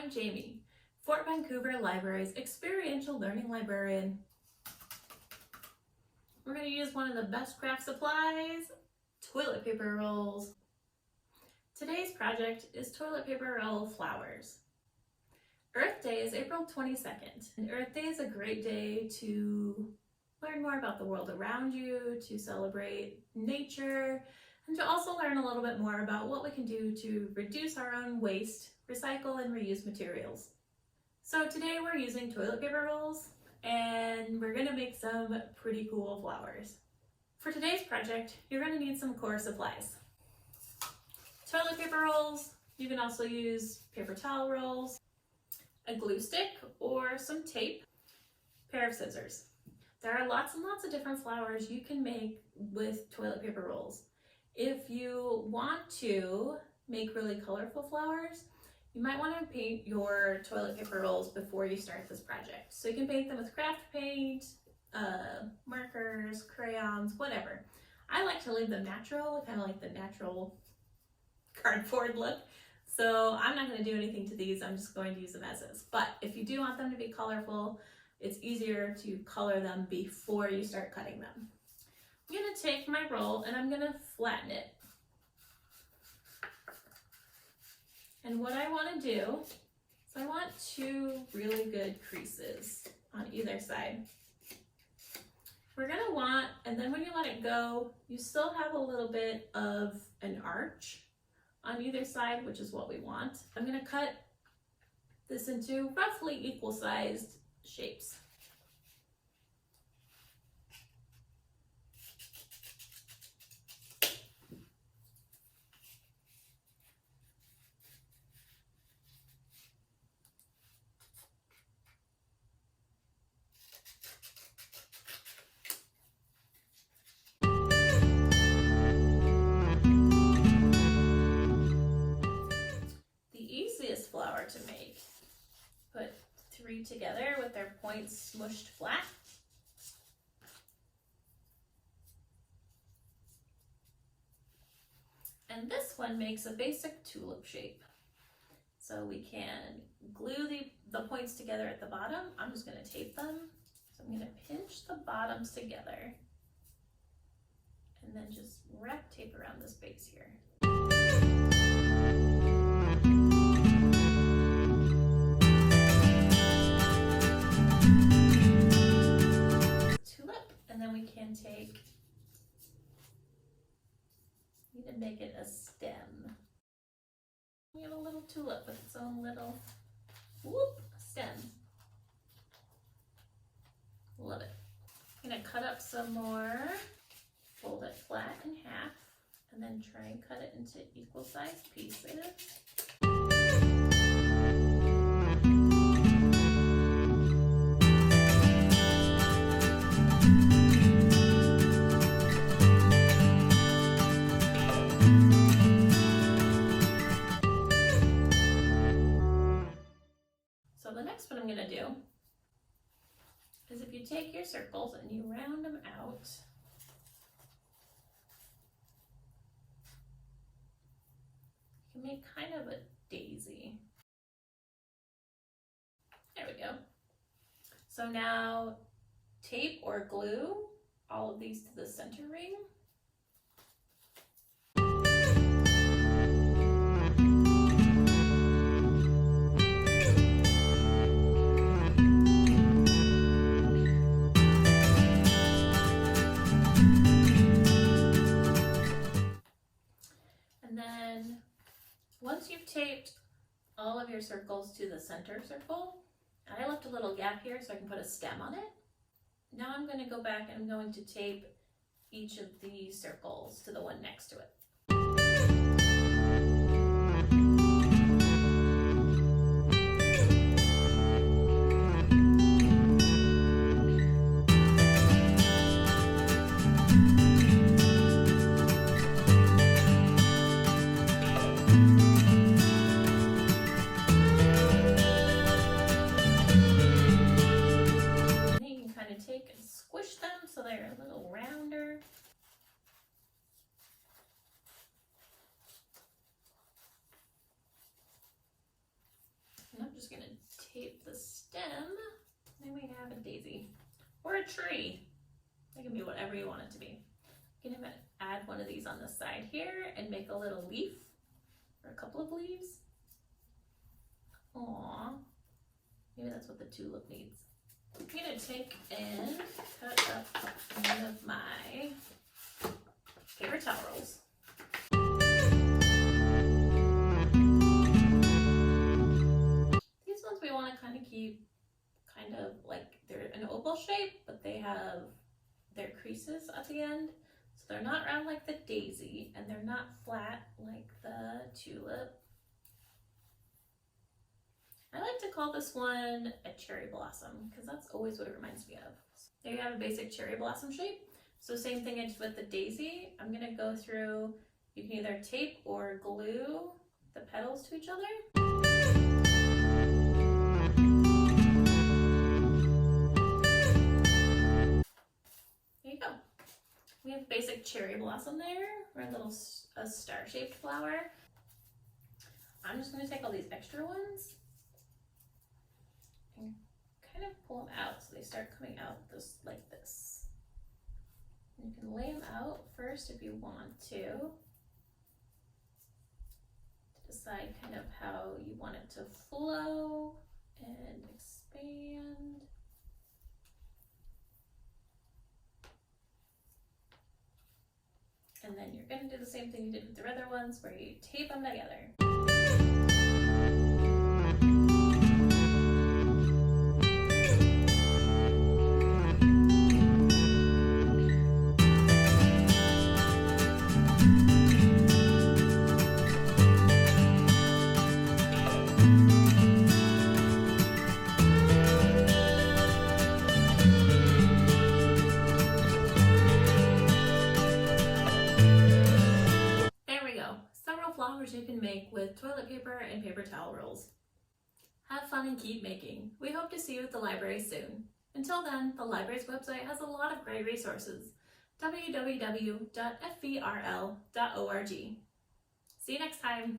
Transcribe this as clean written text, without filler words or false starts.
I'm Jamie, Fort Vancouver Library's experiential learning librarian. We're going to use one of the best craft supplies, toilet paper rolls. Today's project is toilet paper roll flowers. Earth Day is April 22nd, and Earth Day is a great day to learn more about the world around you, to celebrate nature, and to also learn a little bit more about what we can do to reduce our own waste, recycle, and reuse materials. So today we're using toilet paper rolls, and we're going to make some pretty cool flowers. For today's project, you're going to need some core supplies. Toilet paper rolls, you can also use paper towel rolls, a glue stick or some tape, pair of scissors. There are lots and lots of different flowers you can make with toilet paper rolls. If you want to make really colorful flowers, you might want to paint your toilet paper rolls before you start this project. So you can paint them with craft paint, markers, crayons, whatever. I like to leave them natural, kind of like the natural cardboard look. So I'm not going to do anything to these, I'm just going to use them as is. But if you do want them to be colorful, it's easier to color them before you start cutting them. I'm going to take my roll and I'm going to flatten it. And what I want to do is I want two really good creases on either side. We're going to want, and then when you let it go, you still have a little bit of an arch on either side, which is what we want. I'm going to cut this into roughly equal sized shapes. Flower to make. Put 3 together with their points smushed flat. And this one makes a basic tulip shape. So we can glue the points together at the bottom. I'm just going to tape them. So I'm going to pinch the bottoms together and then just wrap tape around this base here. And then we can take, need to make it a stem. We have a little tulip with its own little stem. Love it. I'm gonna cut up some more, fold it flat in half, and then try and cut it into equal sized pieces. So the next one I'm going to do is if you take your circles and you round them out, you can make kind of a daisy. There we go. So now tape or glue all of these to the center ring. Once you've taped all of your circles to the center circle, and I left a little gap here so I can put a stem on it. Now I'm going to go back and I'm going to tape each of these circles to the one next to it. just gonna tape the stem. Then we have a daisy or a tree. It can be whatever you want it to be. You can add one of these on the side here and make a little leaf or a couple of leaves. Aww, maybe that's what the tulip needs. I'm gonna take and cut up one of my paper towel rolls. These ones we want to kind of keep kind of like they're an oval shape, but they have their creases at the end. So they're not round like the daisy and they're not flat like the tulip. I like to call this one a cherry blossom because that's always what it reminds me of. There you have a basic cherry blossom shape. So same thing as with the daisy. I'm gonna go through, you can either tape or glue the petals to each other. There you go. We have basic cherry blossom there, or a little star-shaped flower. I'm just gonna take all these extra ones and kind of pull them out so they start coming out just like this. You can lay them out first if you want to decide kind of how you want it to flow and expand. And then you're gonna do the same thing you did with the other ones where you tape them together. Flowers you can make with toilet paper and paper towel rolls. Have fun and keep making. We hope to see you at the library soon. Until then, the library's website has a lot of great resources. www.fvrl.org. See you next time.